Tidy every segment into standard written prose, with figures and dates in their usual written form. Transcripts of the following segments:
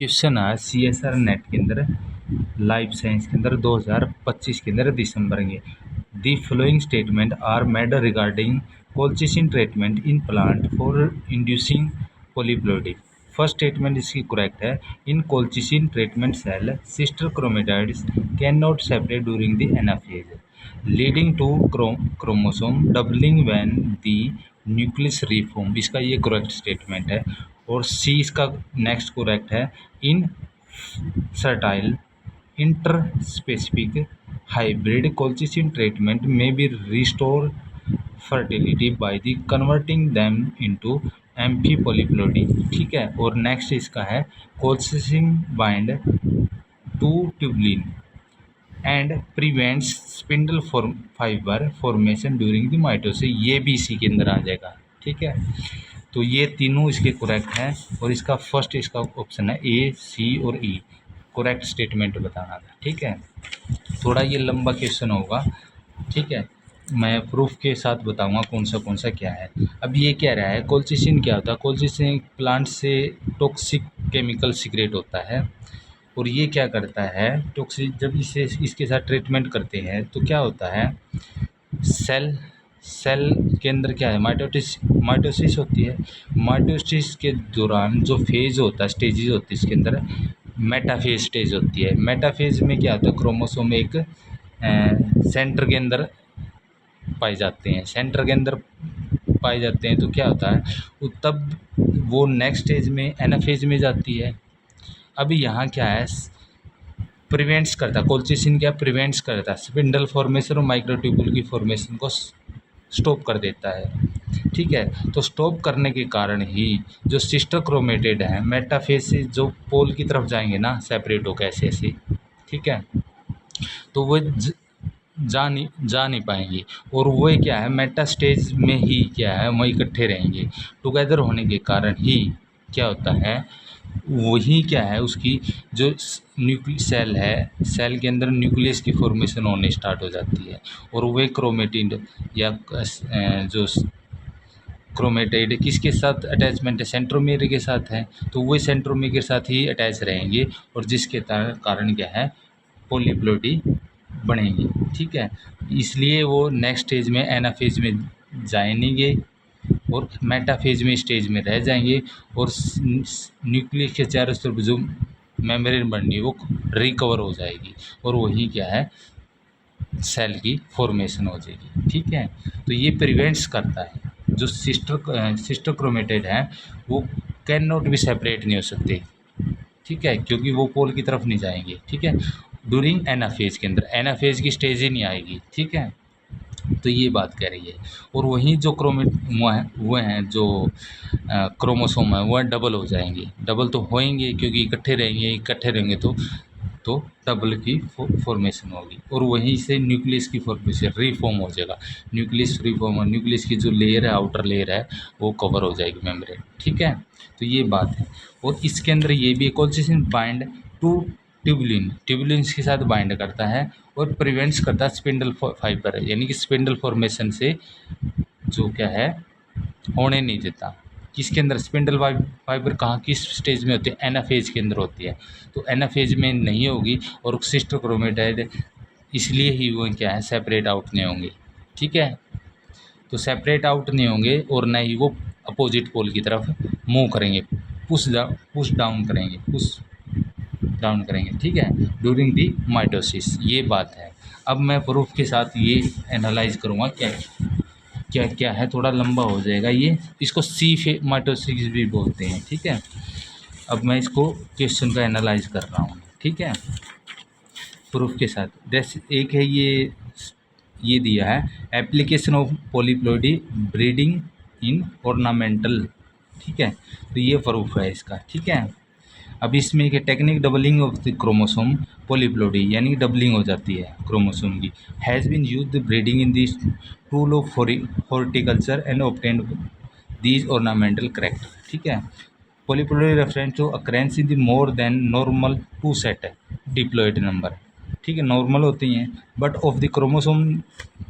Question है CSR net के अंदर लाइफ साइंस के अंदर 2025 के अंदर दिसंबर के the following statement are made regarding colchicine treatment in plant for inducing polyploidy. First statement इसकी करेक्ट है। In colchicine treatment cell sister chromatids can not separate during the anaphase leading to chromosome doubling when the nucleus reform. इसका ये correct statement है। और सी इसका next correct है। इन fertile interspecific hybrid colchicine treatment may be restore fertility by the converting them into amphipolyploidy। ठीक है। और next इसका है colchicine bind to tubulin and prevents spindle fibre formation during the mitosis. ये भी इसी के अंदर आ जाएगा। ठीक है। तो ये तीनों इसके करेक्ट हैं। और इसका फर्स्ट इसका ऑप्शन है ए, सी और ई करेक्ट स्टेटमेंट बताना था। ठीक है। थोड़ा ये लंबा क्वेश्चन होगा। ठीक है। मैं प्रूफ के साथ बताऊंगा कौन सा क्या है। अब ये कह रहा है कोल्चिसिन क्या होता है। कोल्चिसिन प्लांट से टॉक्सिक केमिकल सीक्रेट होता है और ये क्या करता है टॉक्सिक जब इसे इसके साथ ट्रीटमेंट करते हैं तो क्या होता है सेल के अंदर क्या है माइटोसिस होती है। माइटोसिस के दौरान जो फेज होता है स्टेजेस होती है इसके अंदर मेटाफेज स्टेज होती है। मेटाफेज में क्या होता है क्रोमोसोम एक सेंटर के अंदर पाए जाते हैं। सेंटर के अंदर पाए जाते हैं तो क्या होता है तब वो नेक्स्ट स्टेज में एनाफेज में जाती है। अभी यहाँ क्या है प्रिवेंट्स करता है कोल्चिसिन क्या प्रिवेंट्स करता है स्पिंडल फॉर्मेशन और माइक्रोट्यूबुल की फॉर्मेशन को स्टॉप कर देता है। ठीक है। तो स्टॉप करने के कारण ही जो सिस्टर क्रोमेटेड है मेटाफेज से जो पोल की तरफ जाएंगे ना सेपरेट होकर ऐसे ऐसे। ठीक है। तो वो जा नहीं पाएंगे और वो क्या है मेटा स्टेज में ही क्या है वो इकट्ठे रहेंगे। टुगेदर होने के कारण ही क्या होता है वही क्या है उसकी जो सेल है सेल के अंदर न्यूक्लियस की फॉर्मेशन होने स्टार्ट हो जाती है। और वे क्रोमेटिड या जो क्रोमेटिड किसके साथ अटैचमेंट है सेंट्रोमियर के साथ है तो वे सेंट्रोमियर के साथ ही अटैच रहेंगे और जिसके कारण क्या है पोलीप्लोइडी बनेंगी। ठीक है। इसलिए वो नेक्स्ट स्टेज में एनाफेज में जाएंगे और मेटाफेज में स्टेज में रह जाएंगे और न्यूक्लियस के चारों तरफ जो मेम्ब्रेन बननी है वो रिकवर हो जाएगी और वही क्या है सेल की फॉर्मेशन हो जाएगी। ठीक है। तो ये प्रिवेंट्स करता है जो सिस्टर क्रोमेटेड है वो कैन नॉट बी सेपरेट नहीं हो सकते। ठीक है। क्योंकि वो पोल की तरफ नहीं जाएंगे। ठीक है। ड्यूरिंग एनाफेज के अंदर एनाफेज की स्टेज ही नहीं आएगी। ठीक है। तो ये बात कह रही है। और वहीं जो वो हैं जो क्रोमोसोम है वह डबल हो जाएंगे। डबल तो होएंगे क्योंकि इकट्ठे रहेंगे तो डबल की फॉर्मेशन होगी और वहीं से न्यूक्लियस की फॉर्मेशन रीफॉर्म हो जाएगा। न्यूक्लियस रीफॉर्म और न्यूक्लियस की जो लेयर है आउटर लेयर है वो कवर हो जाएगी मेम्ब्रेन। ठीक है। तो ये बात है। और इसके अंदर ये भी कोल्चिसिन बाइंड टू ट्यूबुलिन के साथ बाइंड करता है और प्रिवेंट्स करता है स्पिंडल फाइबर यानी कि स्पिंडल फॉर्मेशन से जो क्या है होने नहीं देता। किसके अंदर स्पिंडल फाइबर कहाँ किस स्टेज में होती है एनाफेज के अंदर होती है। तो एनाफेज में नहीं होगी और सिस्टर क्रोमेटाइड इसलिए ही वो क्या है सेपरेट आउट नहीं होंगे। ठीक है। तो सेपरेट आउट नहीं होंगे और न ही वो अपोजिट पोल की तरफ मूव करेंगे पुश डाउन करेंगे। ठीक है। ड्यूरिंग दी माइटोसिस ये बात है। अब मैं प्रूफ के साथ ये एनालाइज करूँगा क्या है थोड़ा लंबा हो जाएगा ये। इसको सी माइटोसिस भी बोलते हैं। ठीक है। अब मैं इसको क्वेश्चन का एनालाइज कर रहा हूँ। ठीक है। प्रूफ के साथ जैसे एक है ये दिया है application of polyploidy breeding in ornamental. ठीक है। तो ये प्रूफ है इसका। ठीक है। अब इसमें एक technique doubling of the chromosome polyploidy यानी डबलिंग हो जाती है क्रोमोसोम की has been used breeding in this tool of horticulture and obtained these ornamental character. ठीक है। Polyploidy reference to occurrence in the more than normal to set diploid number. ठीक है। Normal होती हैं बट ऑफ द क्रोमोसोम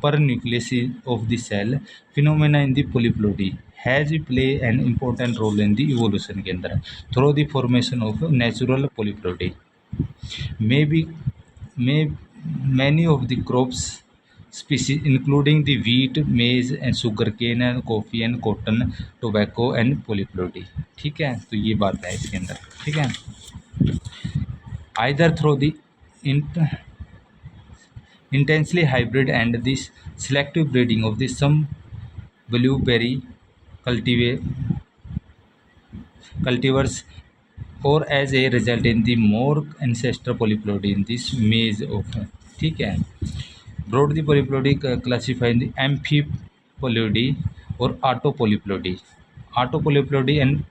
पर nucleus of the cell phenomena in the polyploidy has play an important role in the evolution के अंदर through the formation of natural polyploidy may be may many of the crops species including the wheat, maize and sugarcane and coffee and cotton, tobacco and polyploidy। ठीक है, तो ये बात है इसके अंदर। ठीक है, either through the intensely hybrid and this selective breeding of the some blueberry cultivars or as a result in the more ancestral polyploidy in this maize of। ठीक है, broadly polyploidy classified in the amphipolyploidy or autopolyploidy। Autopolyploidy and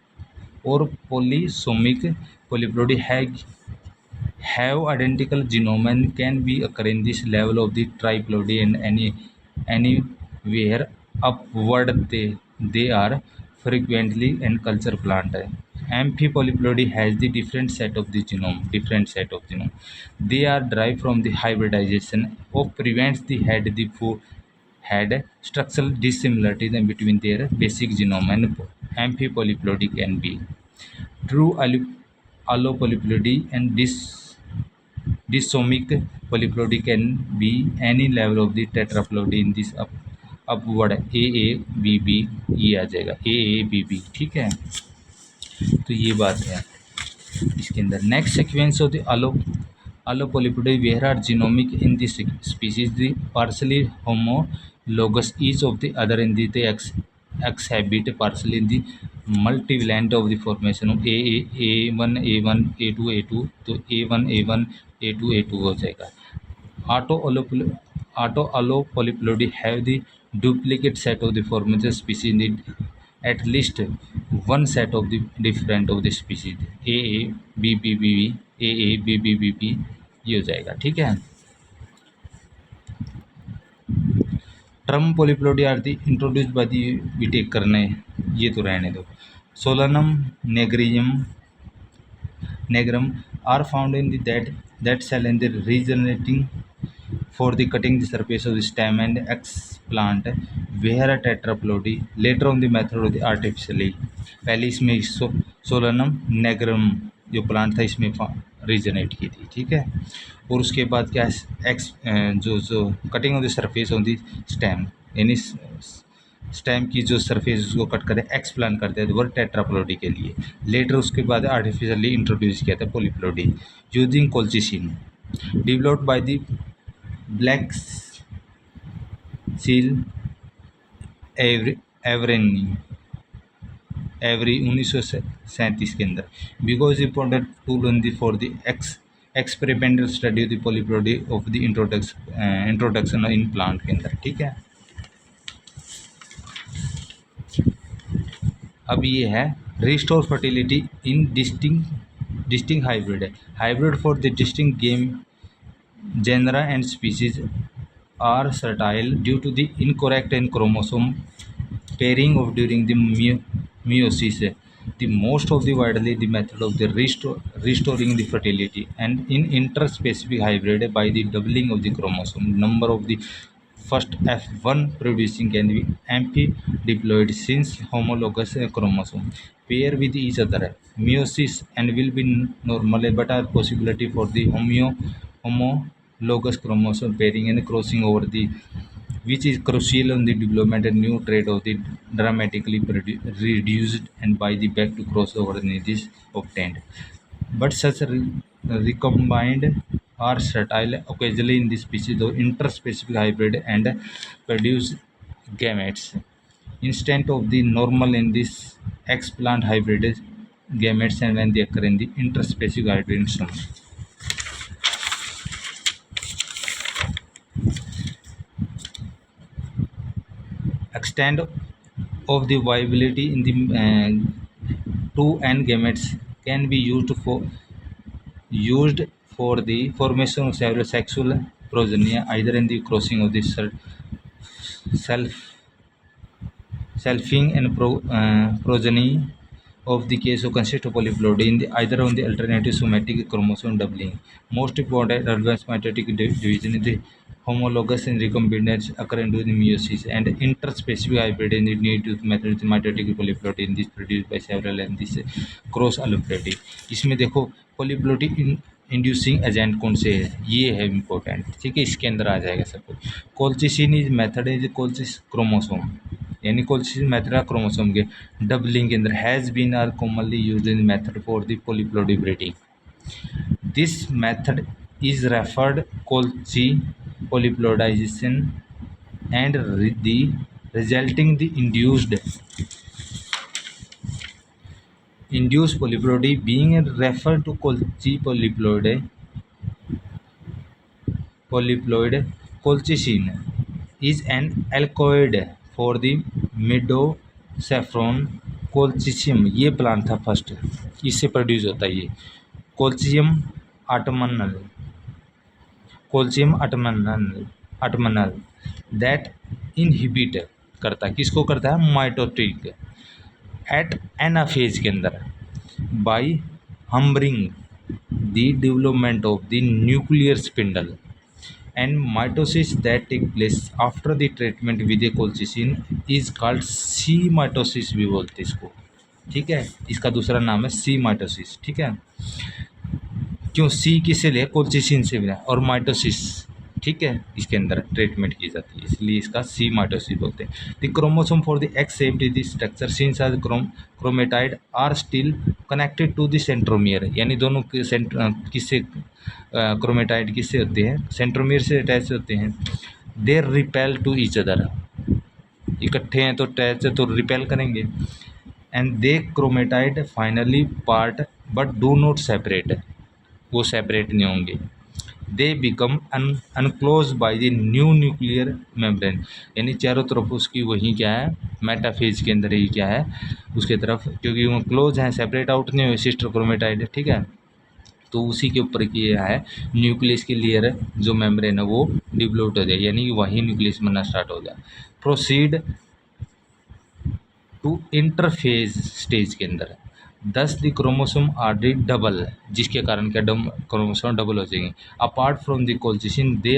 or polysomic polyploidy have identical genome and can be occur in this level of the triploidy and anywhere upward they are frequently and culture plant। Amphipolyploidy has the different set of genome they are derived from the hybridization of prevents the food had structural dissimilarities between their basic genome and amphipolyploidy can be true allopolyploidy and dysomic polyploidy can be any level of the tetraploidy in this upward AABB। ये आ जाएगा AABB। ठीक है, तो ये बात है इसके अंदर। Next sequence of the allopolyploidy where are genomic in this species the partially homologous each of the other in the exhibit partially in the multivalent of the formation of A1 A1 A2 A2 तो A1 A1 A2 A2 हो जाएगा। Auto allopolyploidy have the duplicate set of the formation species in the at least one set of the different of the species A B B B B A B B B B ये हो जाएगा। ठीक है, term polyploidy are the introduce by the भी take करना है, ये तो रहने दो। Solanum nigrum are found in the that cell in the regenerating for the cutting the surface of the stem and explant where a tetraploidy later on the method of the artificially पहले इसमें Solanum नेग्रम जो plant था इसमें resonate की थी। ठीक है, और उसके बाद क्या एक्स जो cutting of the surface on the stem यानी स्टेम की जो सरफेस उसको कट करे एक्सप्लांट करते हैं वो टेट्राप्लोइडी के लिए। लेटर उसके बाद आर्टिफिशियली इंट्रोड्यूस किया था polyploidy using colchicine developed by the black seal every 1937 के अंदर because important tool on the for the experimental study of the polyploidy of the introduction in plant के अंदर। ठीक है, अब ये है restore fertility in distant hybrid for the distant game genera and species are fertile due to the incorrect and chromosome pairing of during the meiosis the most of the widely the method of the restoring the fertility and in interspecific hybrid by the doubling of the chromosome number of the first F1 producing can be ampidiploid since homologous chromosome pair with each other meiosis and will be normal but are possibility for the homologous chromosome pairing and crossing over the which is crucial in the development and new trait of the dramatically reduced and by the back to crossover is obtained but such recombined are fertile occasionally in the species of interspecific hybrid and produce gametes instead of the normal in this explant hybrid gametes and when they occur in the interspecific hybrid instrument. Extent of the viability in the 2n gametes can be used for the formation of several sexual progeny either in the crossing of the selfing and progeny of the case of consist of polyploidy in the either on the alternative somatic chromosome doubling. Most important advanced mitotic division in the homologous and recombinants occur during meiosis, and interspecific hybridity need to method mitotic polyploidy in this produced by several and this cross allopolyploidy. इसमें देखो पोलिप्लोटी inducing agent कौन से है, ये है important, ठीक है, इसके अंदर आ जाएगा सब कुछ। Colchicine is method is colchis chromosome, यानी कोल्चिसिन मेथड क्रोमोसोम के डबलिंग के अंदर has been are commonly used in method for the polyploidy breeding. This method is referred Kolchi polyploidization and the resulting the induced polyploidy being referred to Kolchi polyploid. Colchicine is an alkaloid for the meadow-saffron colchicum, ये plant था first, इससे produce होता है ये कोल्चियम autumnal, कोल्चियम autumnal that inhibit करता है, किसको करता है, माइटोटिक एट एनाफेज के अंदर by hampering the development of the nuclear spindle and mitosis that take place after the treatment with a colchicine is called C mitosis भी बोलते इसको, ठीक है, इसका दूसरा नाम है सी माइटोसिस, ठीक है। क्यों सी किससे लिया, कोल्चिसिन से लिया, और माइटोसिस, ठीक है, इसके अंदर ट्रीटमेंट की जाती है, इसलिए इसका सी माइटोसिस बोलते हैं। The chromosome for the X shaped the structure since as chromatid are still connected to the centromere, यानी दोनों के किससे क्रोमेटाइड किससे होते हैं, सेंट्रोमियर से अटैच होते हैं। They repel to each other, इकट्ठे हैं तो अटैच है तो रिपेल करेंगे। And they chromatid finally part but do not separate, वो सेपरेट नहीं होंगे। They become unclose by the new nuclear membrane, यानी चारों तरफ उसकी वही क्या है, मेटाफेज के अंदर ही क्या है उसके तरफ, क्योंकि वो क्लोज हैं, सेपरेट आउट नहीं हुए सिस्टर क्रोमेटाइड, ठीक है, तो उसी के ऊपर किया है न्यूक्लियस की लेयर जो मेम्ब्रेन है वो डिवेलप हो जाए, यानी वही न्यूक्लियस बनना स्टार्ट हो जाए। प्रोसीड टू इंटरफेज स्टेज के अंदर 10 the chromosome R D double, जिसके कारण क्या क्रोमोसोम डबल हो जाएंगे। Apart from the colchicine they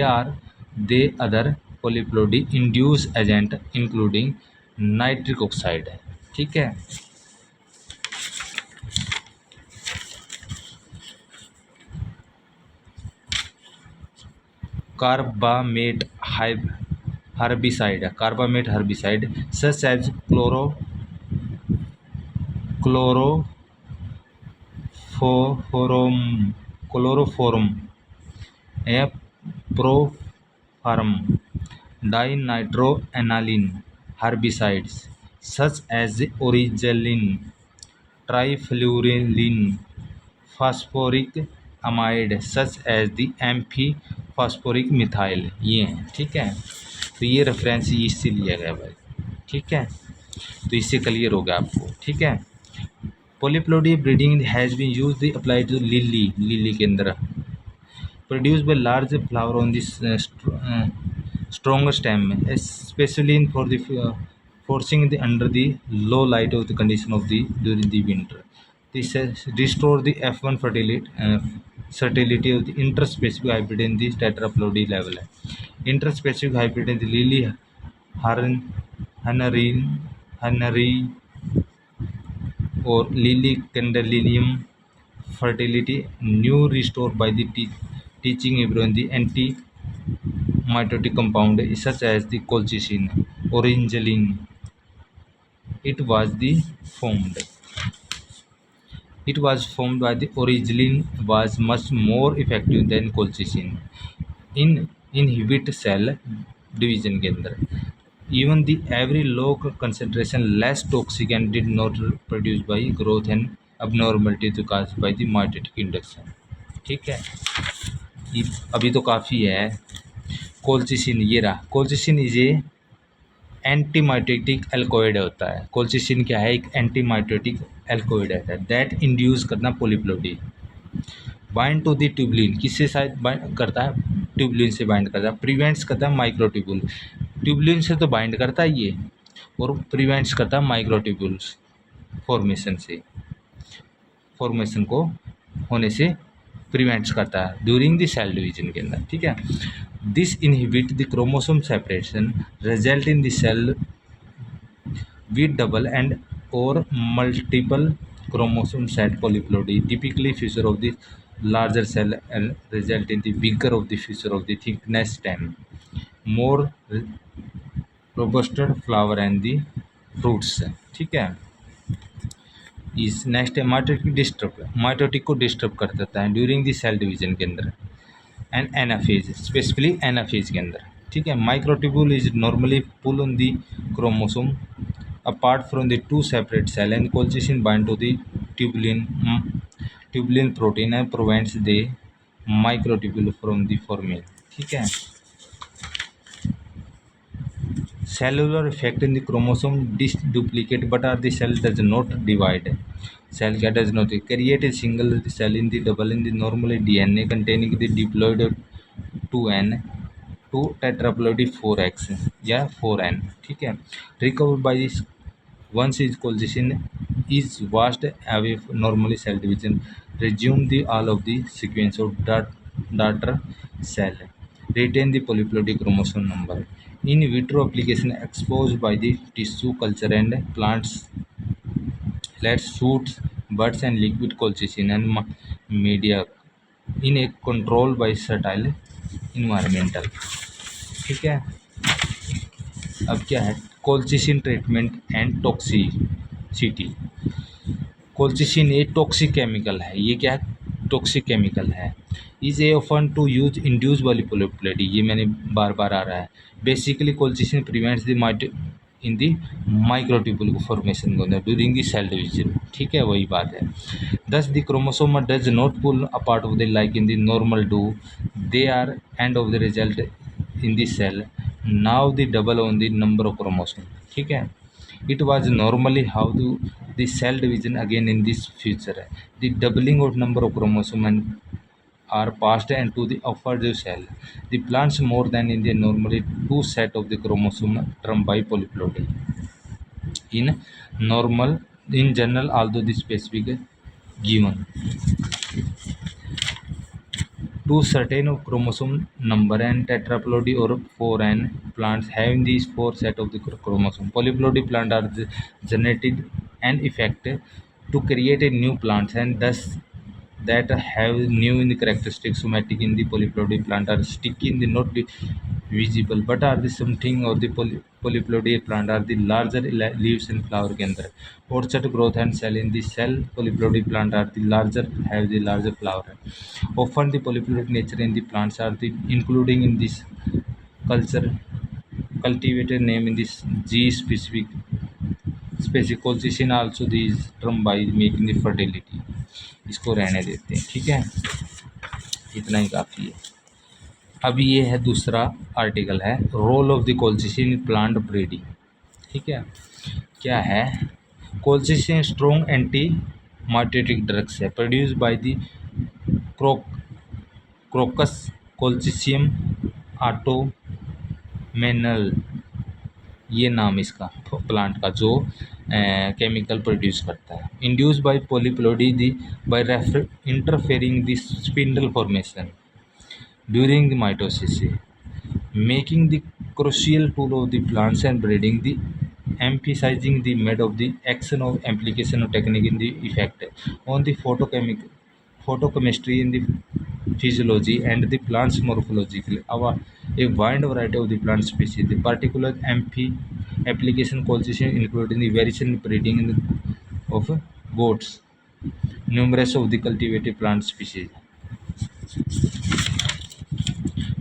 other polyploidy induce agent including nitric oxide, ठीक है। कार्बामेट हर्बिसाइड सच एज क्लोरोफोरम या प्रोफार्म डाइनाइट्रोएनालिन herbicides such as origilin, trifluralin, phosphoric amide such as the amphiphosphoric methyl, ये हैं, ठीक है। तो ये रेफरेंस इससे लिया गया भाई, ठीक है, तो इससे क्लियर होगा आपको, ठीक है। Polyploidy breeding has been used applied to lily के अंदर produced by large flower on this stronger stem, especially in for the forcing the under the low light of the condition of the during the winter. This restore the F1 fertility of the interspecific hybrid in the tetraploidy level. Interspecific hybrid in the lily hanari or lily candelium fertility new restored by the teaching everyone the anti-mitotic compound such as the colchicine, orangilin. It was formed by the orangilin was much more effective than colchicine in inhibit cell division के अंदर. Even the every low concentration less toxic and did not produce by growth and abnormality to caused by the mitotic induction, ठीक है। अभी तो काफ़ी है। Colchicine ये रहा, कोल्चिसिन इज ए एंटीमाइटोटिक एल्कोइड होता है। कोल्चिसिन क्या है, एक एंटीमाइटोटिक एल्कोइड है दैट इंड्यूस करना polyploidy. Bind to the tubulin, किससे शायद बाइंड करता है, ट्यूबलिन से बाइंड करता है। प्रिवेंट्स करता है माइक्रोट्यूबुल, ट्यूबलिन से तो बाइंड करता है ये और प्रिवेंट्स करता है माइक्रोट्यूबुल्स, फॉर्मेशन को होने से प्रिवेंट्स करता है ड्यूरिंग द सेल डिवीजन के अंदर, ठीक है। This inhibit the chromosome separation result in the cell with double and or multiple chromosome set polyploidy typically feature of the larger cell and result in the bigger of the feature of the thickness stem, more robust flower and the fruits, ठीक है। इस next है mitotic को disturb कर देता है during the cell division के अंदर एंड एनाफेज, स्पेसिफिकली एनाफेज के अंदर, ठीक है। Microtubule is normally pull on the chromosome apart from the two separate cell and colchicine bind to the tubulin protein and prevents the microtubule from the forming, ठीक है। cellular effect in the chromosome duplicate but are the cell does not divide, cell क्या does not create a single cell in the double in the normally DNA containing the diploid 2n to tetraploid 4x या 4n, ठीक है। recovered by this once is collision is washed away normally cell division resume the all of the sequence of daughter cell retain the polyploidy chromosome number in vitro application exposed by the tissue culture and plants let shoots buds and liquid colchicine and media in a control by fertile environmental, ठीक है। अब क्या है colchicine treatment and toxicity. Colchicine एक toxic chemical है, ये क्या है टॉक्सिक केमिकल है। Is a often to use induce वाली पोलिप्लोइडी, ये मैंने बार बार आ रहा है। Basically colchicine prevents the in the microtubule formation को ड्यूरिंग दी सेल डिवीजन, ठीक है, वही बात है। Thus the chromosome does not pull apart of the like in the normal do, they are and of the result in the cell now the double on the number of chromosome, ठीक है। It was normally how to the cell division again in this future है the doubling of number of chromosome and are passed into the upper cell. The plants more than in the normally two set of the chromosome termed by polyploidy. In general, although the specific given two certain of chromosome number and tetraploidy or 4n plants having these four set of the chromosome. Polyploidy plant are generated and effective to create a new plants and thus that have new in the characteristics somatic in the polyploidy plant are sticky in the not visible but are the something or the polyploidy plant are the larger leaves and flower के अंदर orchard growth and cell in the cell polyploidy plant are the larger have the larger flower. Often the polyploidy nature in the plants are the including in this culture cultivated name in this G specific colchicine also these term by making the fertility. इसको रहने देते हैं, ठीक है, इतना ही काफ़ी है। अब ये है दूसरा आर्टिकल है role of the colchicine in plant breeding, ठीक है। क्या है colchicine strong anti mitotic drugs है produce by the crocus colchicum autumnal, ये नाम इसका प्लांट का जो केमिकल प्रोड्यूस करता है। Induce by polyploidy the by interfering the spindle formation during the mitosis making the crucial tool of the plants and breeding the emphasizing the method of the action of application of technique in the effect on the photochemistry in the physiology and the plant's morphological a wide variety of the plant species. The particular application colchicine including the variation breeding of goats, numerous of the cultivated plant species.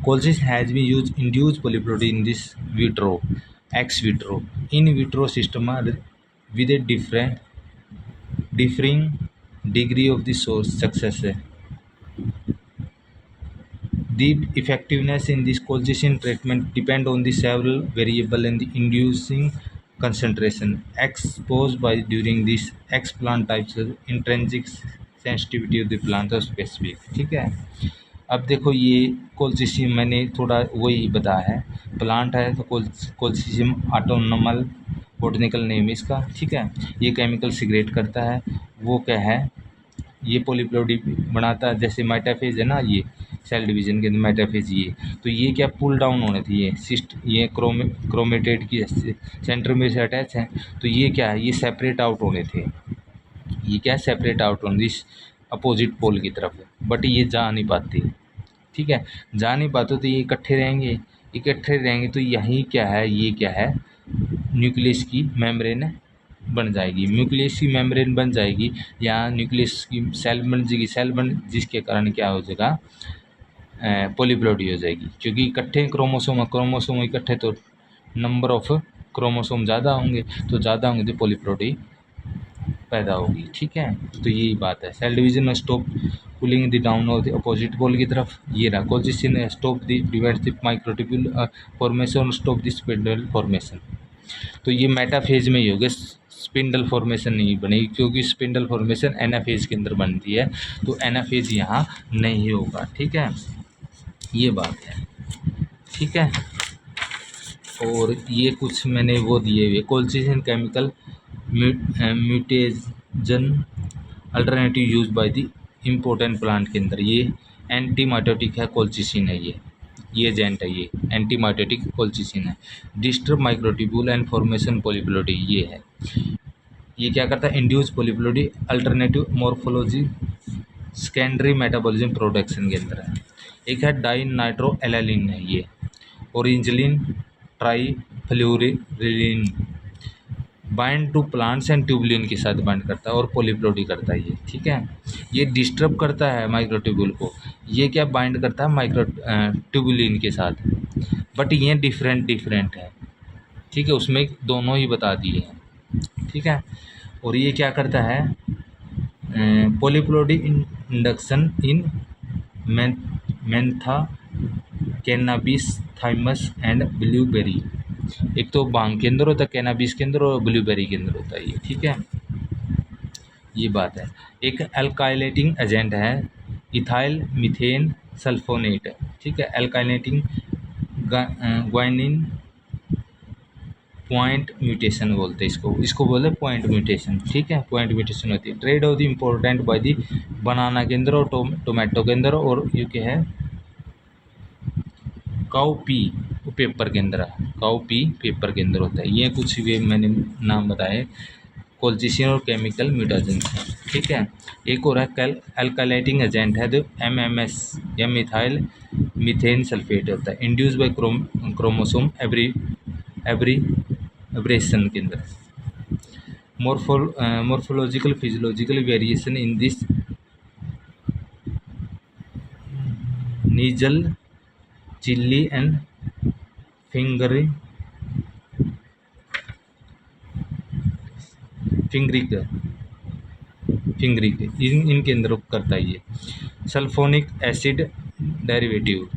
Colchicine has been used induced polyploidy in this vitro, ex vitro, in vitro system with a differing degree of the source success. The effectiveness in this colchicine treatment depend on the several variable in the inducing concentration exposed by during this X plant types intrinsic sensitivity of the plant or specific, ठीक है। अब देखो ये कोल्चिसियम मैंने थोड़ा वही बताया है, प्लांट है तो कोल्चिसियम ऑटोनोमल बॉटनिकल नेम इसका, ठीक है। ये केमिकल सिगरेट करता है, वो क्या है, ये पॉलीप्लोइडी बनाता है। जैसे मेटाफेज है ना, ये सेल डिवीजन के अंदर मेटाफेज, ये तो ये क्या पुल डाउन होने थे, ये सिस्ट, ये क्रोमेटेड की सेंटर में से अटैच है, तो ये क्या है, ये सेपरेट आउट होने थे। ये क्या है, सेपरेट आउट होने दिस अपोजिट पोल की तरफ, बट ये जा नहीं पाते, ठीक है। जा नहीं पाते तो ये इकट्ठे रहेंगे, इकट्ठे रहेंगे तो यही क्या है, ये क्या है, न्यूक्लियस की मेम्ब्रेन बन जाएगी, न्यूक्लियस की मेम्ब्रेन बन जाएगी, या न्यूक्लियस की सेल बन जाएगी, सेल बन, जिसके कारण क्या हो जाएगा, पॉलीप्लोइडी हो जाएगी, क्योंकि इकट्ठे क्रोमोसोम, क्रोमोसोम इकट्ठे तो नंबर ऑफ क्रोमोसोम ज़्यादा होंगे, तो ज़्यादा होंगे तो पॉलीप्लोइडी पैदा होगी, ठीक है। तो यही बात है, सेल डिवीजन में stop pulling the down of the opposite pole की तरफ, ये रहा colchicine stop the prevent the microtubule formation, stop the spindle formation. तो ये मेटाफेज में ही होगा, स्पिंडल फॉर्मेशन नहीं बनेगी, क्योंकि स्पिंडल फॉर्मेशन एनाफेज के अंदर बनती है, तो एनाफेज यहाँ नहीं होगा, ठीक है, ये बात है, ठीक है। और ये कुछ मैंने वो दिए हुए colchicine chemical mutagen alternative use by the important plant के अंदर, ये एंटीमाइटोटिक है, कोलिचिसिन है, ये एजेंट है, ये एंटीमाइटोटिक कोलिचिसिन है। Disturb microtubule and formation polyploidy, ये है, ये क्या करता है, induce polyploidy alternative morphology secondary metabolism production के अंदर है। एक है डाई नाइट्रो एलालिन है, ये oryzalin trifluralin bind to plants and tubulin के साथ बाइंड करता है और पॉलीप्लोइडी करता है ये, ठीक है। ये डिस्टर्ब करता है माइक्रोट्यूब्यूल को, ये क्या बाइंड करता है माइक्रो ट्यूबुलिन के साथ, बट ये डिफरेंट है, ठीक है, उसमें दोनों ही बता दिए हैं, ठीक है। और ये क्या करता है, polyploidy induction in Mentha cannabis thymus and blueberry, एक तो भांग के अंदर होता है, कैनाबिस के अंदर, और ब्लूबेरी के अंदर होता है ये, ठीक है, ये बात है। एक अल्काइलेटिंग एजेंट है इथाइल मीथेन सल्फोनेट, ठीक है, अल्काइलेटिंग ग्वानिन पॉइंट म्यूटेशन बोलते हैं इसको बोलते हैं पॉइंट म्यूटेशन, ठीक है, पॉइंट म्यूटेशन होती है। Trade of the important by the banana के अंदर और टोमेटो के अंदर, और ये क्या है, काउ पी पेपर के अंदर, काउ पी पेपर के अंदर होता है। ये कुछ भी मैंने नाम बताए कोलिचिसिन और केमिकल म्यूटेशन, ठीक है। एक और है अल्काइलेटिंग एजेंट है जो MMS या मिथाइल मीथेन सल्फेट होता है, इंड्यूस बाय क्रोमोसोम एब्रेशन के अंदर। Morphological physiological variation in this nigella chilli and fenugreek इनके अंदर करता है ये। Sulfonic acid derivative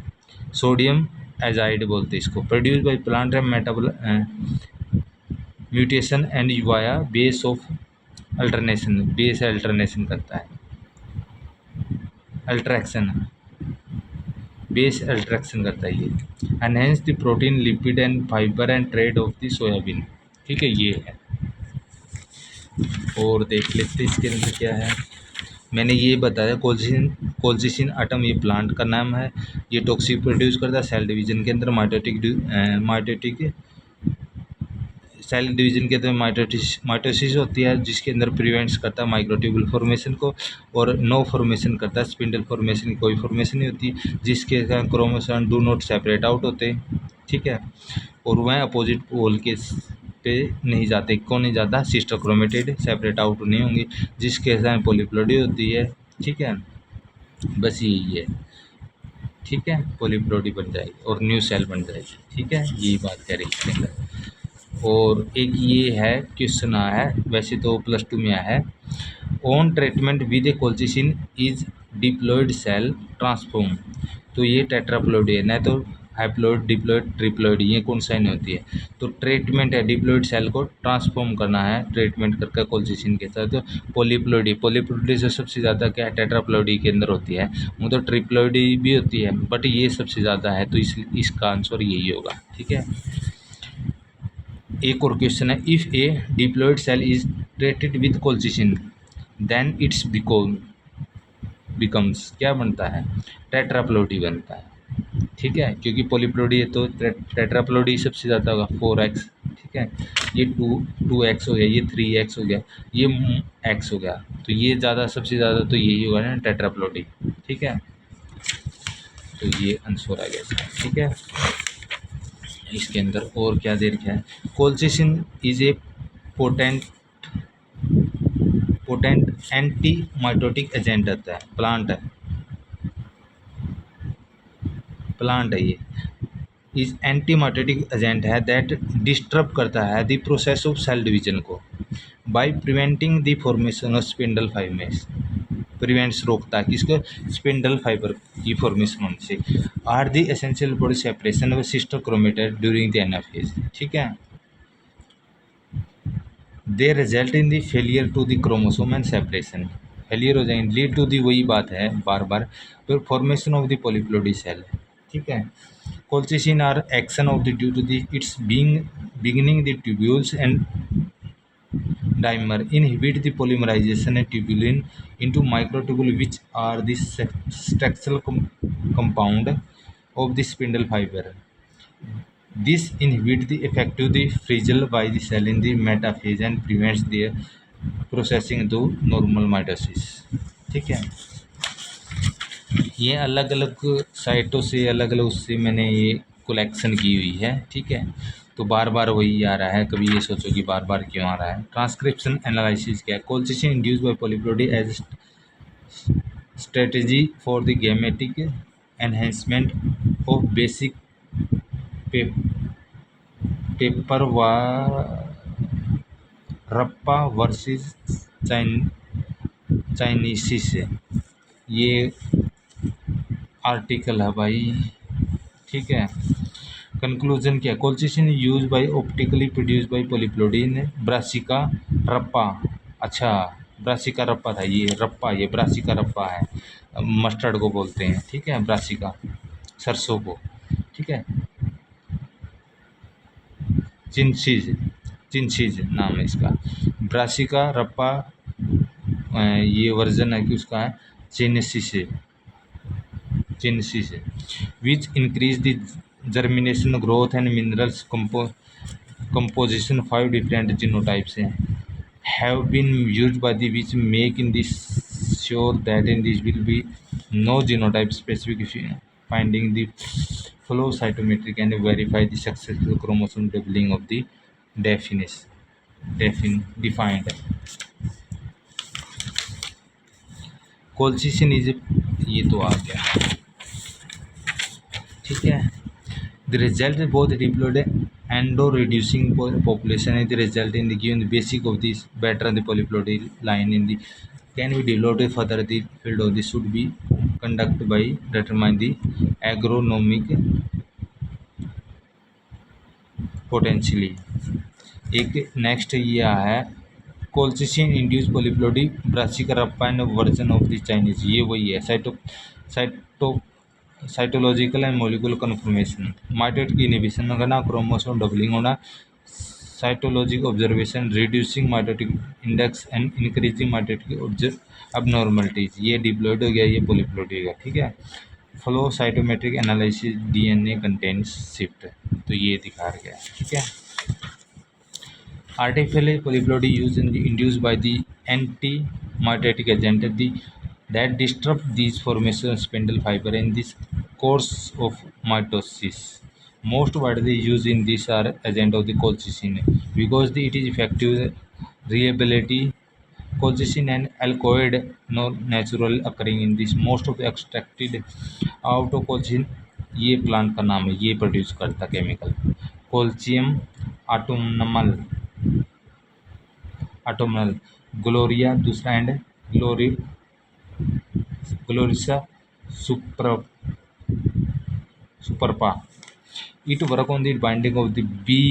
sodium azide बोलते हैं इसको, produce by plant metabolic mutation and via base of alternation, base alternation करता है, अल्ट्रैक्शन, बेस अल्ट्रैक्शन करता है ये। Enhance the protein lipid and fibre and trade of the soybean, ठीक है, ये है। और देख लेते इसके अंदर क्या है, मैंने ये बताया कोलिचिसिन आटम, ये प्लांट का नाम है, ये टॉक्सिक प्रोड्यूस करता है सेल डिवीजन के अंदर, माइटोटिक सेल डिवीजन के अंदर माइटोसिस होती है, जिसके अंदर प्रिवेंट्स करता है माइक्रोट्यूबुल फॉर्मेशन को, और नो फॉर्मेशन करता है, स्पिंडल फॉर्मेशन की कोई फॉर्मेशन नहीं होती, जिसके कारण chromosome do not separate out होते, ठीक है। और वह अपोजिट पोल के पे नहीं जाते, कौन नहीं जाता, सिस्टर क्रोमेटेड सेपरेट आउट नहीं होंगे, जिसके कारण पॉलीप्लोइडी होती है, ठीक है, बस यही है, ठीक है, पॉलीप्लोइडी बन जाएगी और न्यू सेल बन जाएगी, ठीक है, यही बात कह रही है इसके अंदर। और एक ये है क्वेश्चन आया है, वैसे तो +2 में आया है, on treatment with a colchicine is diploid cell transform, तो ये टेट्राप्लॉइडी है, न तो हाइप्लॉइड, डिप्लॉइड, ट्रिप्लॉइड, ये कौन सा नहीं होती है। तो ट्रीटमेंट है डिप्लॉइड सेल को ट्रांसफॉर्म करना है, ट्रीटमेंट करके कोलिचिसिन के साथ। तो पॉलीप्लॉइडी से सबसे ज़्यादा क्या है, टेट्राप्लॉइडी के अंदर होती है, मतलब ट्रिप्लॉइडी भी होती है, बट ये सबसे ज़्यादा है, तो इसका आंसर यही होगा, ठीक है। एक और क्वेश्चन है, if a diploid cell is treated with colchicine then it's becomes क्या बनता है, टेट्राप्लोडी बनता है। ठीक है, क्योंकि पोलीप्लोडी है तो टेट्राप्लोडी सबसे ज़्यादा होगा 4x। ठीक है, ये 2x हो गया, ये 3x हो गया, ये x हो गया, तो ये ज़्यादा सबसे ज़्यादा तो यही होगा ना, टेट्राप्लोडी। ठीक है, तो ये आंसर आ गया इसका। ठीक है, इसके अंदर और क्या दे रखा है, colchicine is a potent potent anti mitotic agent होता है, प्लांट है ये, इज एंटी माइटोटिक एजेंट है दैट डिस्टर्ब करता है the process of cell division को by preventing the formation of spindle fibres. Prevents रोकता है किसको, स्पिंडल फाइबर की फॉर्मेशन होने से। Are the essential body separation of sister chromatid during the anaphase. ठीक है, they result in the failure to the chromosome and separation, failure हो जाएंगे, लीड टू दी, वही बात है बार बार, फिर formation of the polyploidy cell. ठीक है, colchicine are action of the due to the its being beginning the tubules and dimer inhibit the polymerization and tubulin into microtubule which are the structural compound of the spindle fiber. This inhibits the effective the frisal by the cell in the metaphase and prevents their processing to normal mitosis. ठीक है, ये अलग अलग साइटों से अलग अलग उससे मैंने ये कलेक्शन की हुई है। ठीक है, तो बार बार वही आ रहा है, कभी ये सोचो कि बार बार क्यों आ रहा है। ट्रांसक्रिप्शन एनालिसिस क्या है, colchicine induced by polyploidy as strategy for the gametic enhancement of basic paper व रप्पा वर्सेस चाइनीसिस, ये आर्टिकल है भाई। ठीक है, कंक्लूजन क्या, colchicine use by optically produce by polyploidy Brassica rapa. अच्छा, ब्रासिका रप्पा था ये, रप्पा ये ब्रासिका रप्पा है, मस्टर्ड को बोलते हैं। ठीक है, ब्रासिका सरसों को। ठीक है, चिंसीज नाम है इसका, ब्रासिका रप्पा। ये वर्जन है कि उसका है चिनेसिस which increase the germination, growth and minerals composition. 5 different genotypes have been used by the which make in this sure that in this will be no genotype specific finding the flow cytometric and verify the successful chromosome doubling of the defined. Colchicine is, ये तो आ गया। ठीक है, the result is both diploid endo reducing population and the result in the given the basic of this better the polyploidy line in the can be developed further. The field of this should be conducted by determine the agronomic potentially. एक next ये है, colchicine induce polyploidy Brassica rapa and version of the Chinese, ये वही है। Cytological and molecular confirmation, mitosis की inhibition करना, chromosome doubling होना, cytologic observation, reducing mitotic index and increasing mitotic abnormalities, ये डिप्लॉइड हो गया, ये पॉलीप्लोइड हो गया। ठीक है, flow cytometric analysis DNA contents shift, तो ये दिखा गया। ठीक है, artificial polyploidy used induced by the anti-mitotic agent that disrupt these formation of spindle fiber in this course of mitosis. Most widely used in these are agent of the colchicine because it is effective reliability. Colchicine and alkaloid no natural occurring in this most of the extracted out of colchicine, ये plant का नाम है, ये produce करता chemical Colchicum autumnale Gloriosa दूसरा and Gloriosa superba. It work on the binding of the B,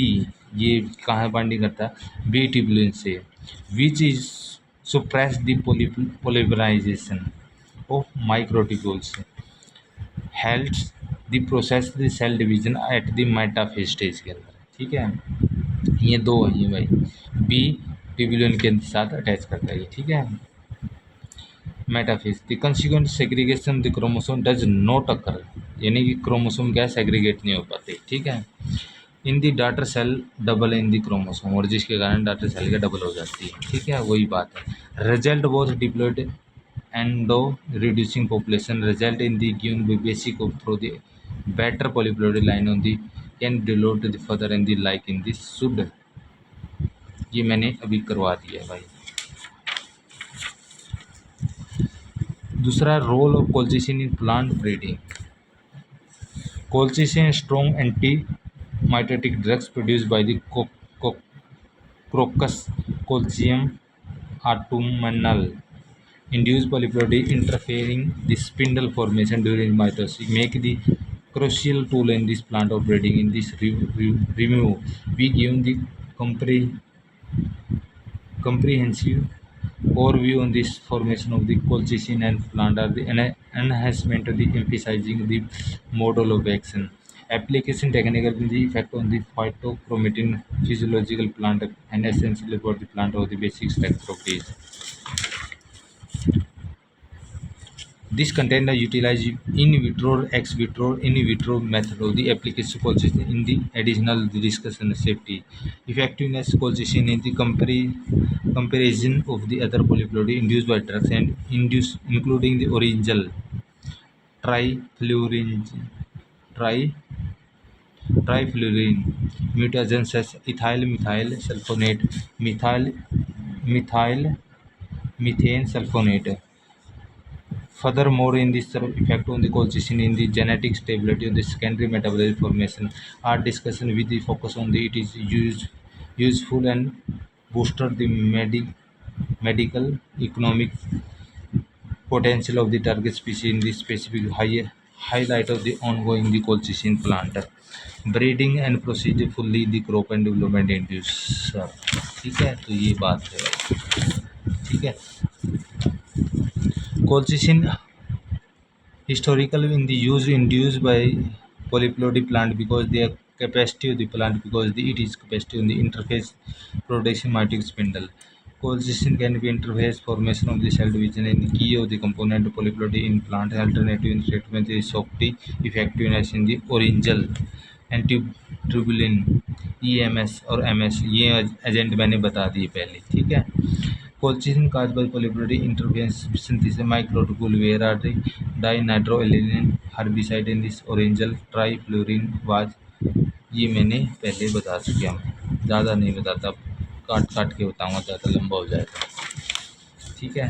ये कहाँ binding करता है, बी ट्यूबुलिन से, which is suppress the polymerisation of microtubules, helps the process the cell division at the metaphase stage के अंदर। ठीक है, ये दो है ये भाई, बी ट्यूबुलिन के साथ अटैच करता है ये, ठीक है। Metaphase, the consequent segregation the chromosome does not occur, यानी कि क्रोमोसोम क्या सेग्रीगेट नहीं हो पाते, ठीक है। In the daughter cell double in the chromosome, और जिसके कारण डाटर सेल का डबल हो जाती है, ठीक है, वही बात है। Result was diploid endo reducing population result in the given basic of through the better polyploid line on the can dilute the further in the like in this should, ये मैंने अभी करवा दिया है भाई। दूसरा, role of colchicine in plant breeding. Colchicine, strong anti-mitotic drugs produced by the Crocus colchium autumnal, induce polyploidy, interfering the spindle formation during mitosis, make the crucial tool in this plant of breeding. In this review, we give the comprehensive overview on this formation of the colchicine and plant are the enhancement of the emphasizing the model of action. Application technical the effect on the phytochromatin physiological plant and essentially for the plant of the basic structure of these. This container utilize in vitro, ex vitro, in vitro method of the application colchicine in the additional discussion safety, effectiveness colchicine in the comparison of the other polyploidy induced by drugs and induce including the original trifluorine tri trifluorine mutagens as ethyl methyl sulfonate, methyl methane sulfonate. Furthermore, in this effect on the colchicine in the genetic stability of the secondary metabolic formation, our discussion with the focus on the it is useful and booster the medical economic potential of the target species in the specific highlight of the ongoing the colchicine plant breeding and proceed fully the crop and development induce, ठीक है, तो ये बात है भाई, ठीक है। colchicine historically in the use induced by polyploidy plant because their capacity of the plant because it is capacity on the interface production mitotic spindle. Colchicine can be interface formation of the cell division and key of the component polyploidy in plant. Alternative in treatment is softy effectiveness in the orangeal antitubulin EMS और MS, ये agent मैंने बता दिए पहले, ठीक है। colchicine caused by polyploidy interference synthesis microtubule where are the dinitroalanine herbicide in this orangeal trifluorine was, ये मैंने पहले बता चुका हूँ, ज़्यादा नहीं बताता, काट काट के बताऊँगा, ज़्यादा लंबा हो जाएगा, ठीक है।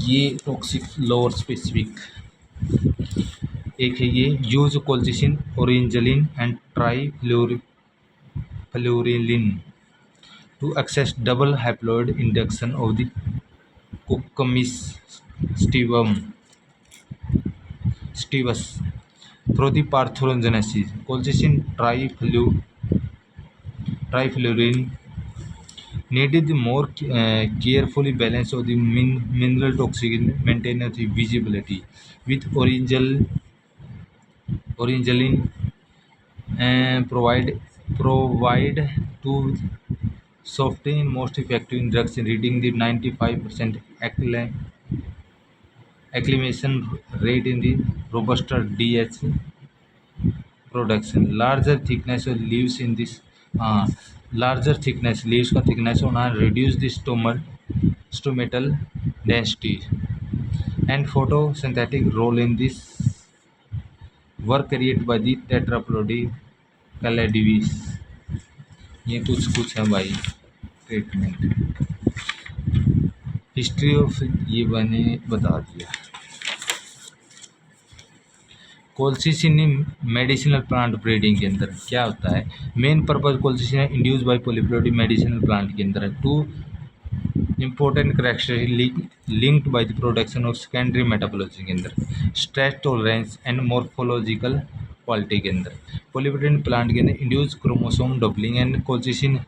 ये टॉक्सिक लोअर स्पेसिफिक एक है, ये use colchicine oryzalin and trifluralin to access double haploid induction of the Cucumis stivus through the parthenogenesis. Colchicine trifluorine needed the more carefully balance of the mineral toxicity maintain the visibility with orangeline provide to soften most effective in drugs in reading the 95% acclimation rate in the robusta DH production. Larger thickness of leaves in this larger thickness leaves का thickness होना, reduce the stomatal density and photosynthetic role in this work created by the tetraploidy caladivis. ये कुछ है भाई treatment history of, ये मैंने बता दिया। कोल्चिसिन मेडिसिनल प्लांट ब्रीडिंग के अंदर क्या होता है, main purpose colchicine induce by polyploidy medicinal plant के अंदर to important characteristic linked by the production of secondary metabolite के अंदर stress tolerance and morphological quality के अंदर पोलिप्लोइडी प्लांट के अंदर induce chromosome doubling and colchicine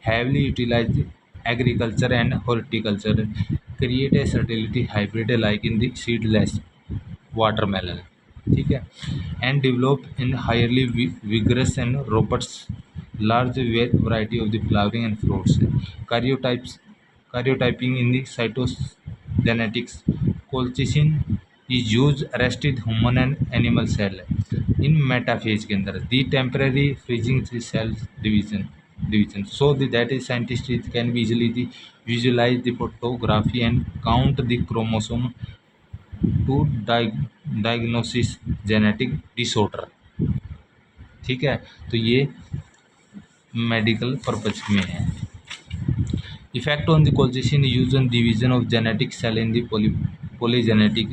heavily utilised agriculture and horticulture create a fertility hybrid like in the seedless watermelon, ठीक है, and develop in highly vigorous and robust large variety of the flowering and fruits. Karyotyping in the cytogenetics. Colchicine is used arrested human and animal cell in metaphase के अंदर the temporary freezing the cells division so that is scientists it can be easily visualize the photography and count the chromosome to diagnosis genetic disorder. ठीक है, तो ये medical purpose में है. Effect on the colchicine use on division of genetic cell in the polygenetic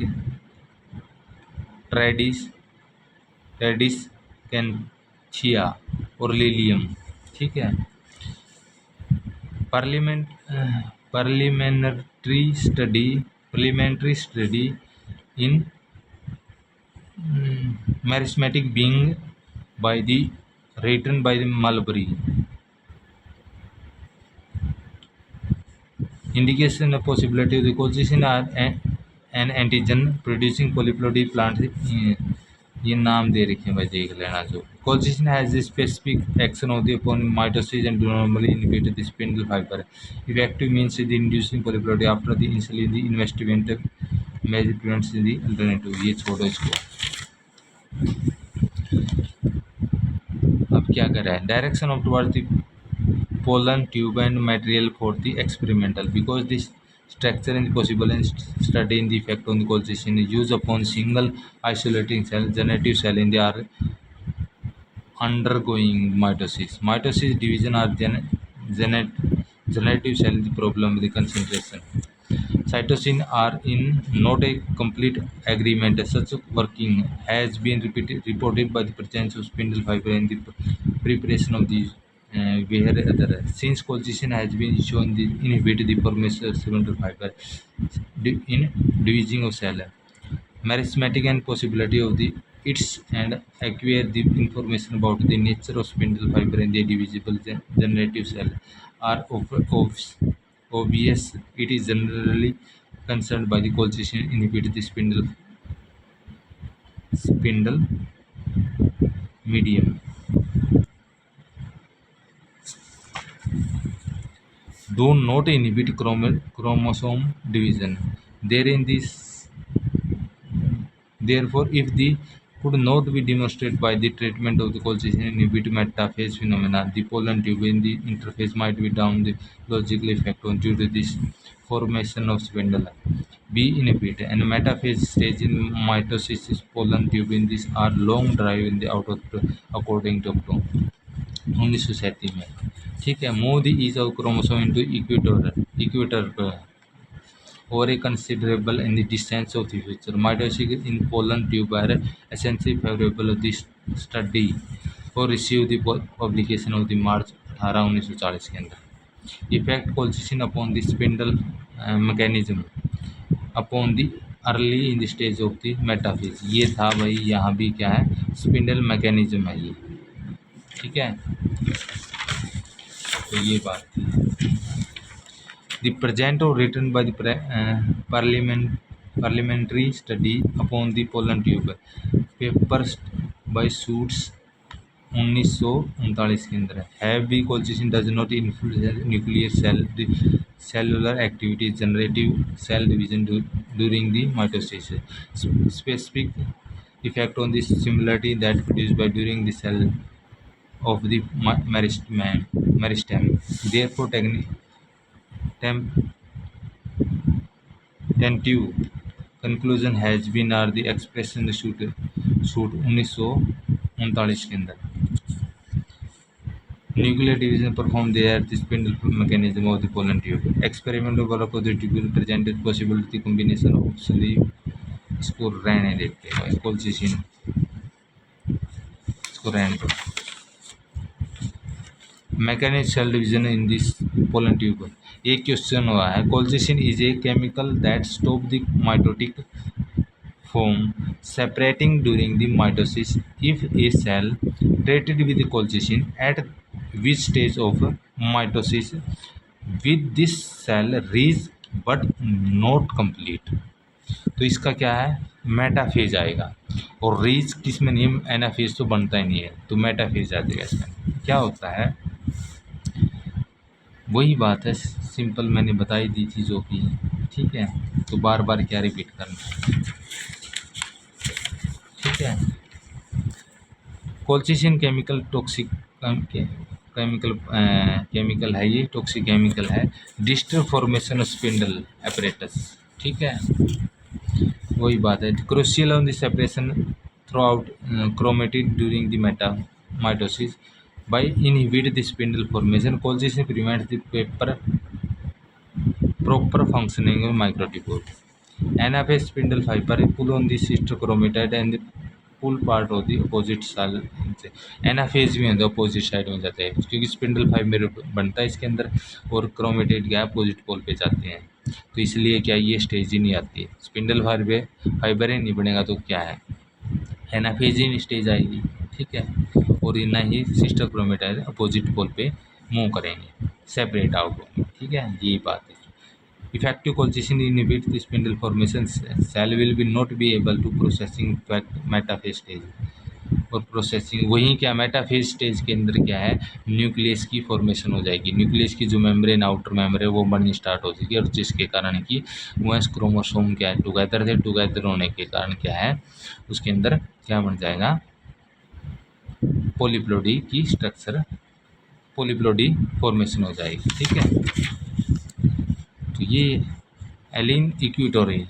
ट्रेडिस कैंथिया और lilium. ठीक है, parliamentary study in merismatic being by the written by the Mulberry. Indication of possibility of the colchicine are an antigen producing polyploidy plant. ये नाम दे रखे हैं भाई, देख लेना. जो colchicine has a specific action of the upon mitosis and normally inhibit the spindle fiber. Effective means the inducing polyploidy after the initially the investment major prevents the alternative. ये छोड़ो इसको. अब क्या कर रहा है? Direction of towards the pollen tube and material for the experimental because this structure is possible and studying the effect on the colchicine is used upon single isolating cell generative cell in the are undergoing mitosis division are generative cell the problem with the concentration. Cytosine are in not a complete agreement. Such working has been reported by the presence of spindle fiber in the preparation of these where other since colchicine has been shown to inhibit the formation of spindle fiber in dividing of cell. Merismatic and possibility of the its and acquire the information about the nature of spindle fiber in the divisible generative cell are obvious. It is generally concerned by the colchicine inhibit the spindle medium. Do not inhibit chromosome division. Therefore, if the could not be demonstrated by the treatment of the colchicine inhibit metaphase phenomena, the pollen tube in the interface might be down the logical effect on due to this formation of spindle be inhibit and metaphase stage in mitosis pollen tube in this are long drive in the out of according to 1937 में. ठीक है, move the ease of chromosome into equator or a considerable in the distance of the future. Mitosis in pollen tube are essentially favorable of this study और receive the publication of the March 18 1940 के अंदर. Effect colchicine upon the spindle mechanism upon the early in the stage of the metaphase. ये था भाई, यहाँ भी क्या है? स्पिंडल मैकेनिज्म है ये. ठीक है, तो ये बात थी. The present or written by the parliamentary study upon the pollen tube papers by Suits 1939 के अंदर है भी colchicine does not influence nuclear cellular activity generative cell division during the mitosis. Specific effect on the similarity that produced by during the cell of the meristem. Therefore, tentative conclusion has been are the expression the shoot 1939 के अंदर. Nuclear division performed there the spindle mechanism of the pollen tube. Experimental work of the tube presented possibility combination of sleep इसको रहने देते हैं colchicine इसको रहने दो. Mechanical cell division in this pollen tube. एक क्वेश्चन हुआ है. colchicine is a chemical that stop the mitotic form separating during the mitosis. If a cell treated with the colchicine at which stage of mitosis with this cell reach but not complete, तो इसका क्या है? Metaphase आएगा. और reach किस में नहीं है, एनाफेज तो बनता ही नहीं है, तो मेटाफेज आ जाएगा इसमें। क्या होता है, वही बात है सिंपल, मैंने बताई दी चीज़ों की, ठीक है, तो बार बार क्या रिपीट करना, ठीक है। Colchicine chemical toxic chemical chemical है, ये टॉक्सिक केमिकल है, disturb formation of spindle apparatus, ठीक है, वही बात है। Crucial on the separation through out chromatid during the mitosis by inhibit the spindle formation, colchicine prevents the paper proper functioning of microtubule. Anaphase spindle fiber pull on the sister chromatid and the pull part of the opposite cell से anaphase भी होता है, opposite side में जाते हैं, क्योंकि spindle fibre बनता है इसके अंदर और क्रोमेटेड क्या अपोजिट पोल पे जाते हैं, तो इसलिए क्या ये स्टेज ही नहीं आती है, स्पिंडल फाइबर ही नहीं बनेगा तो क्या है, एनाफेज ही स्टेज आएगी, ठीक है, और ना ही सिस्टर क्रोमेटाइड अपोजिट पोल पे मूव करेंगे, सेपरेट आउट होंगे, ठीक है, यही बात है। Effective colchicine inhibits the spindle formation. Cell will be not be able to processing metaphase stage और प्रोसेसिंग वहीं क्या मेटाफेज स्टेज के अंदर क्या है, न्यूक्लियस की फॉर्मेशन हो जाएगी, न्यूक्लियस की जो मेम्ब्रेन आउटर मेम्ब्रेन वो बननी स्टार्ट हो जाएगी, और जिसके कारण कि वह क्रोमोसोम क्या है टुगेदर थे, टुगेदर होने के कारण क्या है उसके अंदर क्या बन जाएगा, पॉलीप्लोडी की स्ट्रक्चर, पॉलीप्लोडी फॉर्मेशन हो जाएगी, ठीक है। तो ये align equatorial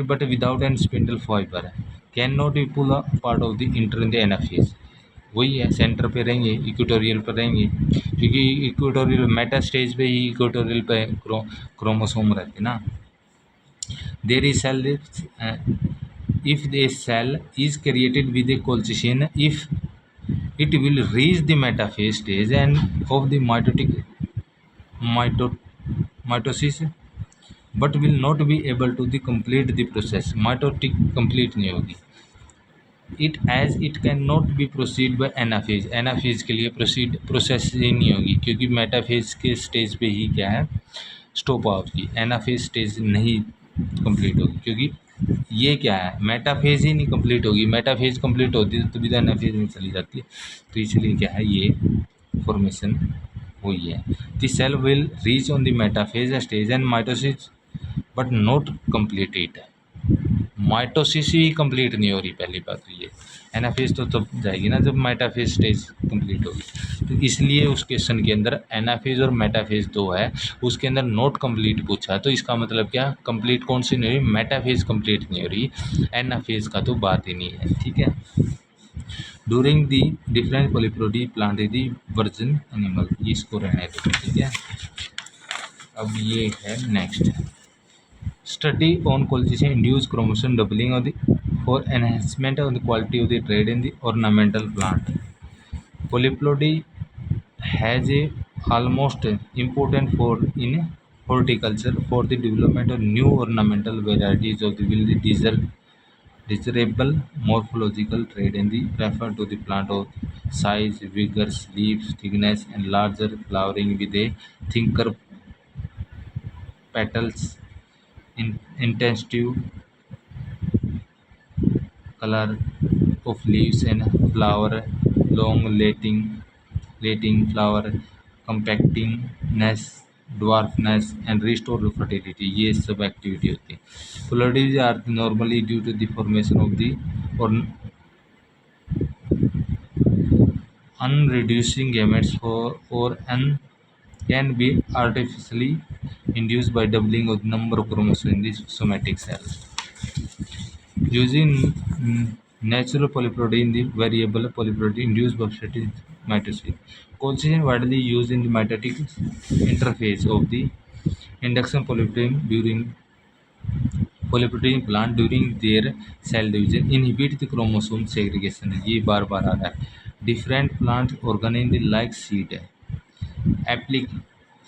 but without an spindle fibre can not be pull part of the inter in the anaphase, वही है, सेंटर पे रहेंगे, इक्वेटोरियल पर रहेंगे, क्योंकि इक्वेटोरियल मेटा स्टेज पे ही इक्वेटोरियल पे क्रोमोसोम रहते ना। There is cell if the cell is created with a colchicine, if it will reach the metaphase stage and of the mitosis but will not be able to the complete the process, mitotic complete नहीं होगी, it as it can not be proceed bye anaphase, anaphase के लिए process ही नहीं होगी, क्योंकि metaphase के stage पे ही क्या है स्टॉप आउट की, एनाफेज स्टेज नहीं कंप्लीट होगी, क्योंकि ये क्या है मेटाफेज ही नहीं कंप्लीट होगी, मेटाफेज कंप्लीट होती है तभी तो एनाफेज में चली जाती है, तो इसलिए क्या है ये फॉर्मेशन हुई है। The cell will reach on the metaphase stage and mitosis but not completed, mitosis ही कंप्लीट नहीं हो रही, पहली बात तो ये, एनाफेज तो तब जाएगी ना जब मेटाफेज स्टेज कंप्लीट होगी, तो इसलिए उस क्वेश्चन के अंदर एनाफेज और मेटाफेज दो है, उसके अंदर नॉट कंप्लीट पूछा, तो इसका मतलब क्या कंप्लीट कौन सी नहीं हो रही, मेटाफेज कंप्लीट नहीं हो रही, एनाफेज का तो बात ही नहीं है, ठीक है। During the different polyploidy plant the version animal, इसको रहने दो, ठीक है। अब ये है next study on colchicine induced chromosome doubling of the for enhancement of the quality of the trade in the ornamental plant. Polyplody has a almost important for in horticulture for the development of new ornamental varieties of the will desirable morphological trait in the prefer to the plant of size, vigor, leaves, thickness, and larger flowering with a thinner petals, intensive color of leaves and flower, long lating flower, compactingness, dwarfness and restore fertility, ये सब activity होती है। Florides are normally due to the formation of the or unreducing gametes for or un can be artificially induced by doubling of the number of chromosomes in the somatic cells. Using natural polyploidy in the variable polyploidy induced by static mitosis. Colchicine widely used in the mitotic interphase of the induction polyploidy plant during their cell division inhibit the chromosome segregation. ये बार बार आ रहा है. Different plant organ in the like seed,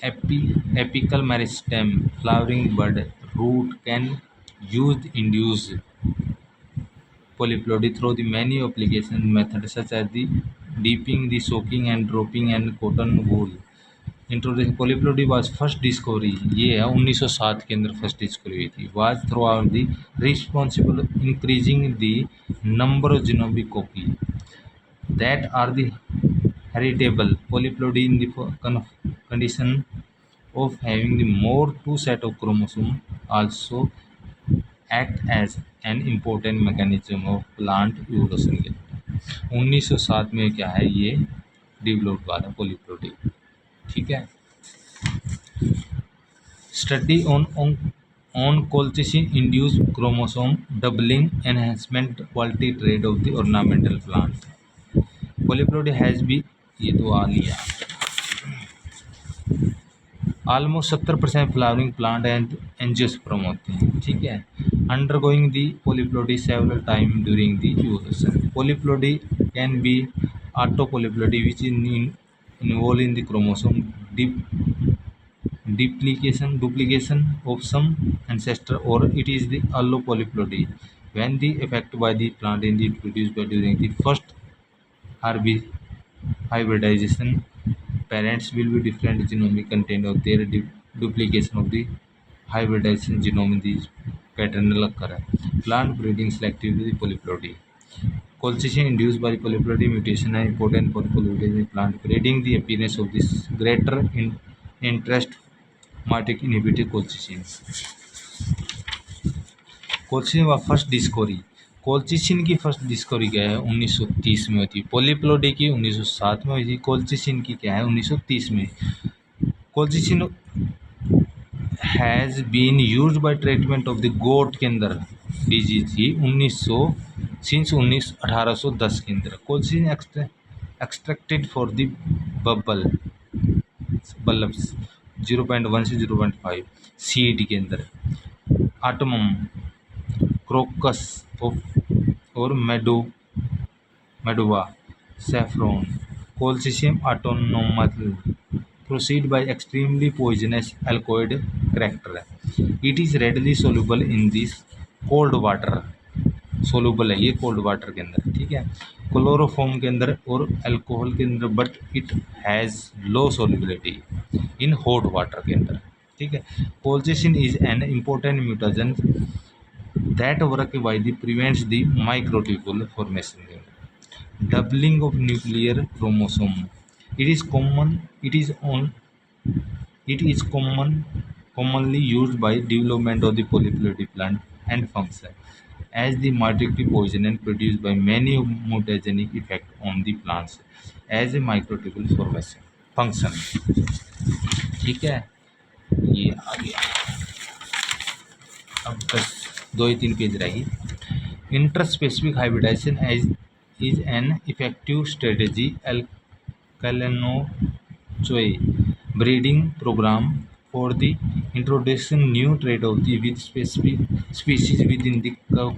apical meristem, flowering bud, root can used induce polyploidy through the many application methods such as the dipping, the soaking and dropping and cotton wool. Introduction polyploidy was first discovery, ये है 1907 के अंदर first discovery हुई थी। Was throughout the responsible increasing the number of genomic copy that are the heritable polyploidy in the condition of having the more two set of chromosome also act as an important mechanism of plant evolution के। 1907 में क्या है ये develop हुआ था पोलीप्लोडी, ठीक है। Study on colchicine induced chromosome doubling enhancement quality trait of the ornamental plant polyploidy has been, ये तो आ लिया। Almost 70% flowering plant and angiosperm होते हैं, ठीक है। Undergoing the polyploidy several time during the evolution polyploidy can be auto polyploidy which involve in the chromosome duplication of some ancestor, or it is the allopolyploidy when the effect by the plant in the produced by during the first hybridization parents will be different genomic content of their duplication of the hybridization genome in the paternal occur plant breeding selectively polyploidy colchicidin induced by polyploidy mutation are important for polyploidy in plant breeding the appearance of this greater interest मार्टिक inhibited colchicine colchicine का first discovery colchicine की first discovery क्या है 1930 में हुई थी। पोलीप्लोडी की 1907 में हुई थी। कोल्चिसिन की क्या है 1930 में। Colchicine has been used by treatment of the gout के अंदर डिजीज थी 1810 के अंदर। Colchicine extracted for the bulbs 0.1 से 0.5 सीड के अंदर आटमम क्रोकस और meadow saffron colchicum autumnale proceed by extremely poisonous एल्कोइड character it is readily soluble in this cold water soluble है ये कोल्ड वाटर के अंदर, ठीक है। क्लोरोफॉर्म के अंदर और अल्कोहल के अंदर but it has low solubility in hot water के अंदर, ठीक है। Colchicine is an important mutagen that work by the prevents the microtubule formation doubling of nuclear chromosome it is commonly used by development of the polyploidy plant and function as the mitotic poison and produced by many mutagenic effect on the plants as a microtubule formation function, ठीक है। ये आ गया। अब बस 2 ही 3 page रही। Interspecific hybridization is an effective strategy kalanchoe breeding program for the introduction new trait of the with specific species within the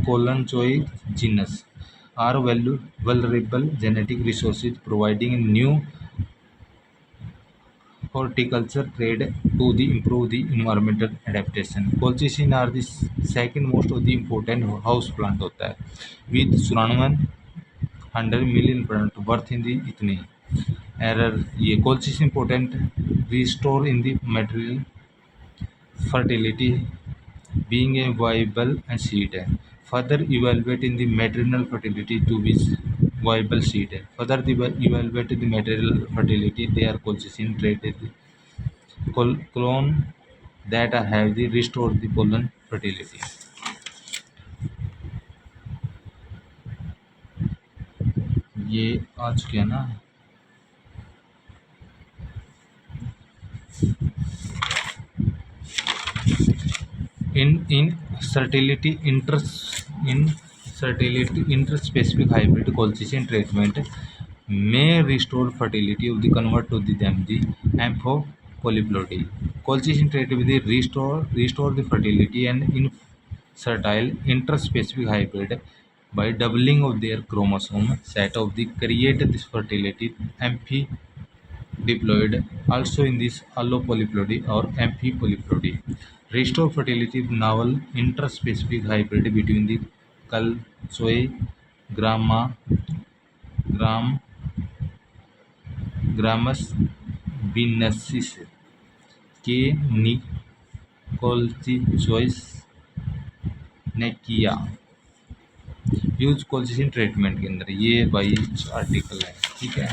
Colonchoe genus are vulnerable genetic resources providing new horticulture trade to the improve the environmental adaptation. Colchicine are the second most of the important house plant होता है with 100 million plant worth in the इतने error ये colchicine important restore in the material fertility being a viable and seed है further evaluate in the maternal fertility to be viable seed है further evaluate the material fertility they are colchicine traded clone that have the restored the pollen fertility। ये आ चुके हैं ना। in fertility interspecific hybrid colchicine treatment may restore fertility of the convert to them the amphipolyploidy colchicine treatment with the restore the fertility and infertile interspecific hybrid by doubling of their chromosome set of the create this fertility diploid also in this allopolyploidy or amphipolyploidy restore fertility novel interspecific hybrid between the Calcoe grammus बिनसिस के निकोलचिचोइस ने किया use colchicine treatment के अंदर। ये भाई article है, ठीक है।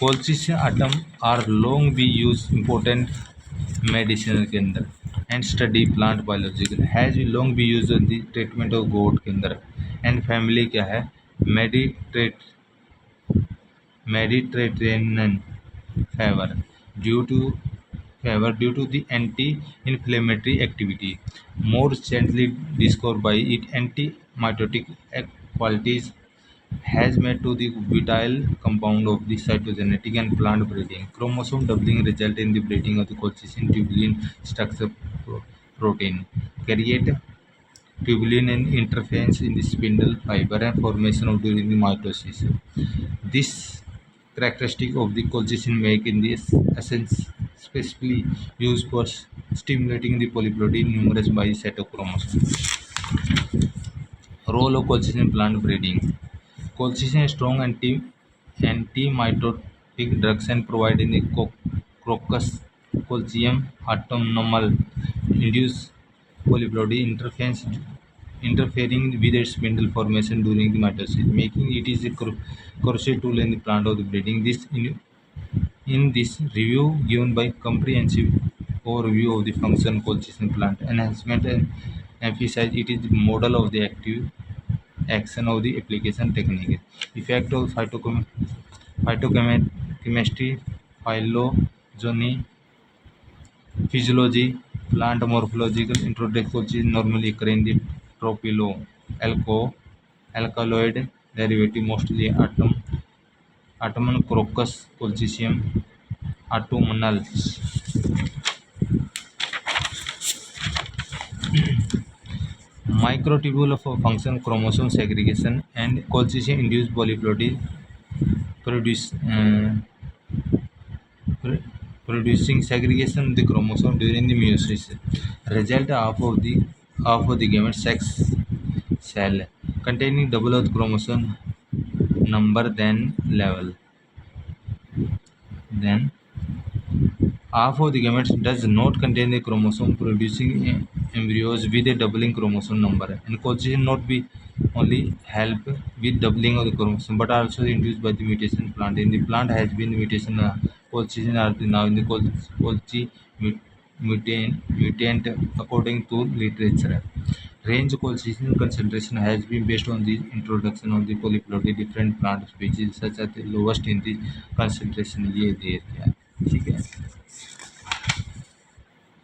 Colchicine item are long be use important medicine के अंदर and study plant biological has be long be use the treatment of gout के अंदर एंड फैमिली क्या है Mediterranean fever due to the anti-inflammatory activity more recently discovered by its anti-mitotic qualities has made to the vital compound of the cytogenetic and plant breeding. Chromosome doubling result in the breeding of the colchicine tubulin structure protein. Create tubulin and interference in the spindle fiber and formation of during the mitosis. This characteristic of the colchicine make in the essence specifically used for stimulating the polyploidy numerous by cytochromosome. Role of colchicine in plant breeding. Colchicine is strong anti-mitotic drugs and provide in the Crocus colchium autonomal induce polyploidy interfering with its spindle formation during the mitosis, making it is a crucial tool in the plant of the breeding. In this review given by comprehensive overview of the function colchicine plant enhancement and emphasize it is the model of the active action of the application technique. Effect of phytochemistry, phylogeny, physiology, plant morphological introduction normally occur in the tropilo alkaloid derivative mostly Atomon Crocus colchicum autumnal. Microtubule of function chromosome segregation and colchicine induced polyploidy produce producing segregation of the chromosome during the meiosis. Result half of the gamete sex cell containing double of the chromosome number then half of the gametes does not contain the chromosome producing embryos with a doubling chromosome number, and colchicine not be only help with doubling of the chromosome but also induced by the mutation plant. In the plant has been mutation colchicine are now in the colchi mutant according to literature. Range colchicine concentration has been based on the introduction of the polyploidy different plant species such as the lowest in the concentration ये दे दिया है, ठीक है।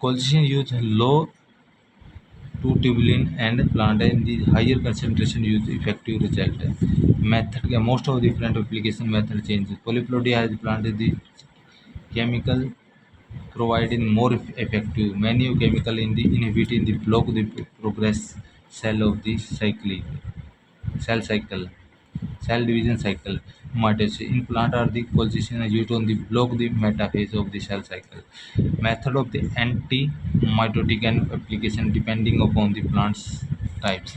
Colchicine use low to tubulin and plant in the higher concentration use effective result. Method most of the different application method changes. Polyploidy has planted the chemical providing more effective. Many chemical in the inhibit in the block the progress cell of the cell cycle, cell division cycle. Mitosis in plant are the colchicine are used on the block the metaphase of the cell cycle. Method of the anti-mitotic and application depending upon the plant's types.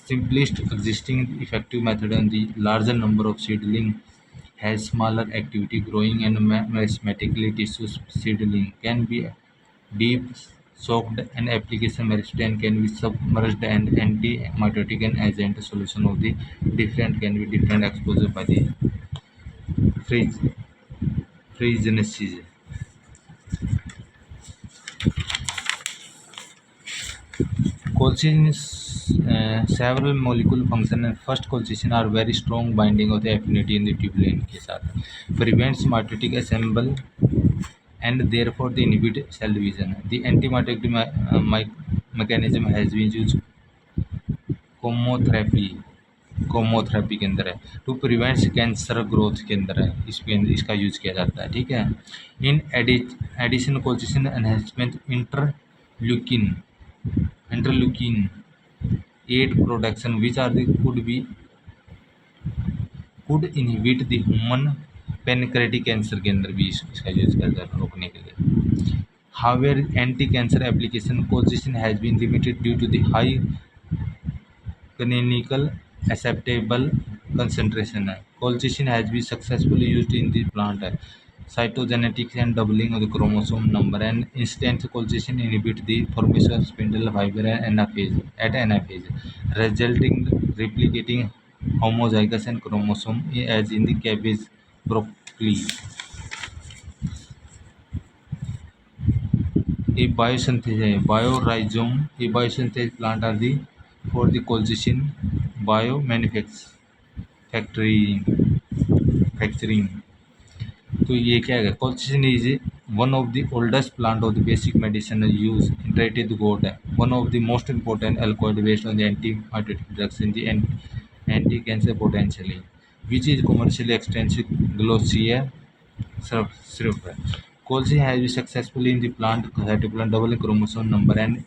Simplest existing effective method on the larger number of seedling has smaller activity growing and mathematically tissue seedling can be deep soaked and application resistant can be submerged and anti-mitotic and agent solution of the different can be different exposure by the freeze freezenesses. Colchicine several molecule function and first colchicine are very strong binding of the affinity in the tubulin के साथ prevents mitotic assemble and therefore the inhibit cell division. The anti-mitotic mechanism has been used कोमोथेरेपी के अंदर है to prevent cancer growth के अंदर है इसका use किया जाता है, ठीक है। In addition colchicine enhancement interleukin 8 production which are could inhibit the human pancreatic cancer के अंदर भी इसका यूज किया जाता है रोकने के लिए। However anti cancer application colchicine has been limited due to the high clinical acceptable concentration है colchicine has been successfully used in the plant cytogenetics and doubling of the chromosome number, and instance colchicine inhibit the formation of spindle fiber and anaphase at anaphase, resulting replicating homozygous and chromosome as in the cabbage, broccoli. A biosynthesis biorhizome, a biosynthesis plant are the for the colchicine manufacturing. तो ये क्या है, colchicine is one of the oldest plant of the basic medicinal use in treated gout, one of the most important alkaloid based on the anti-mitotic drugs in the anti-cancer potentially, which is commercially extensive glossier syrup. Colchicine has been successfully in the plant cytoplasm double chromosome number and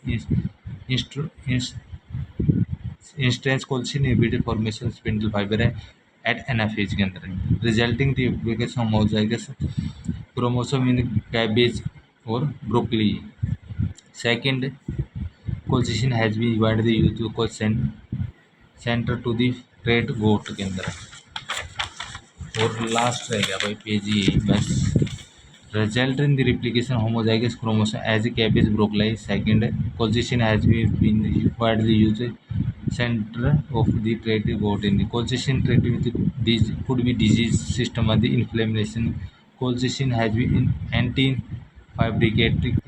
instance colchicine inhibited formation of spindle fiber at anaphase के अंदर, resulting the application of homozygous chromosome in cabbage और broccoli. Second, colchicine has been widely used to cause center to the trait gout के अंदर. और last रह गया भाई page ही बस. Result in the replication of homozygous chromosome as a cabbage broccoli. Second, colchicine has been widely used center of the trait gout in the colchicine treated with these could be disease system and the inflammation. Colchicine has been anti-fibrotic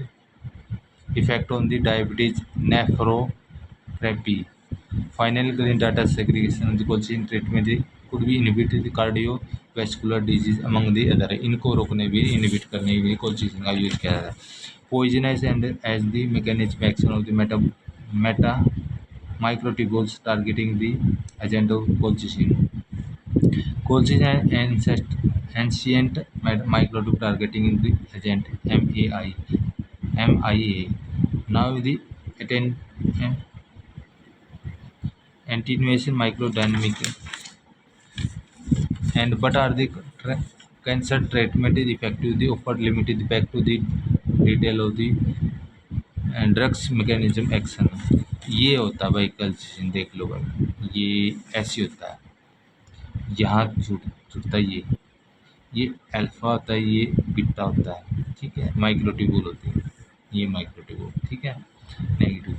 effect on the diabetes nephropathy. Finally, clean data segregation of the colchicine treatment could be inhibited the cardiovascular disease among the other. इनको रोकने भी inhibit करने के लिए colchicine का use किया जाता है. Poisonous and as the mechanism action of the meta microtubules targeting the agent of colchicine. Colchicine and ancient microtube targeting the agent MIA. Now the attenuation microdynamic and but are the cancer treatment is effective the upper limited back to the detail of the drugs mechanism action. ये होता है भाई culture, देख लो भाई, ये ऐसे होता है, यहाँ जुड़ता है ये अल्फा होता है, ये बीटा होता है, ठीक है, माइक्रोट्यूबुल होती है, ये माइक्रोट्यूबुल, ठीक है. Negative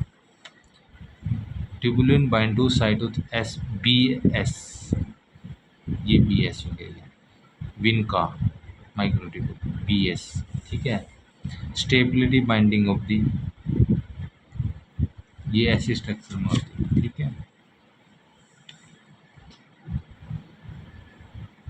tubulin bind to cyto S B S, ये बी एस हो गया, विन का माइक्रोट्यूबुल बी एस, ठीक है. स्टेबिलिटी बाइंडिंग ऑफ दी, ये ऐसे स्ट्रक्चर में होती है.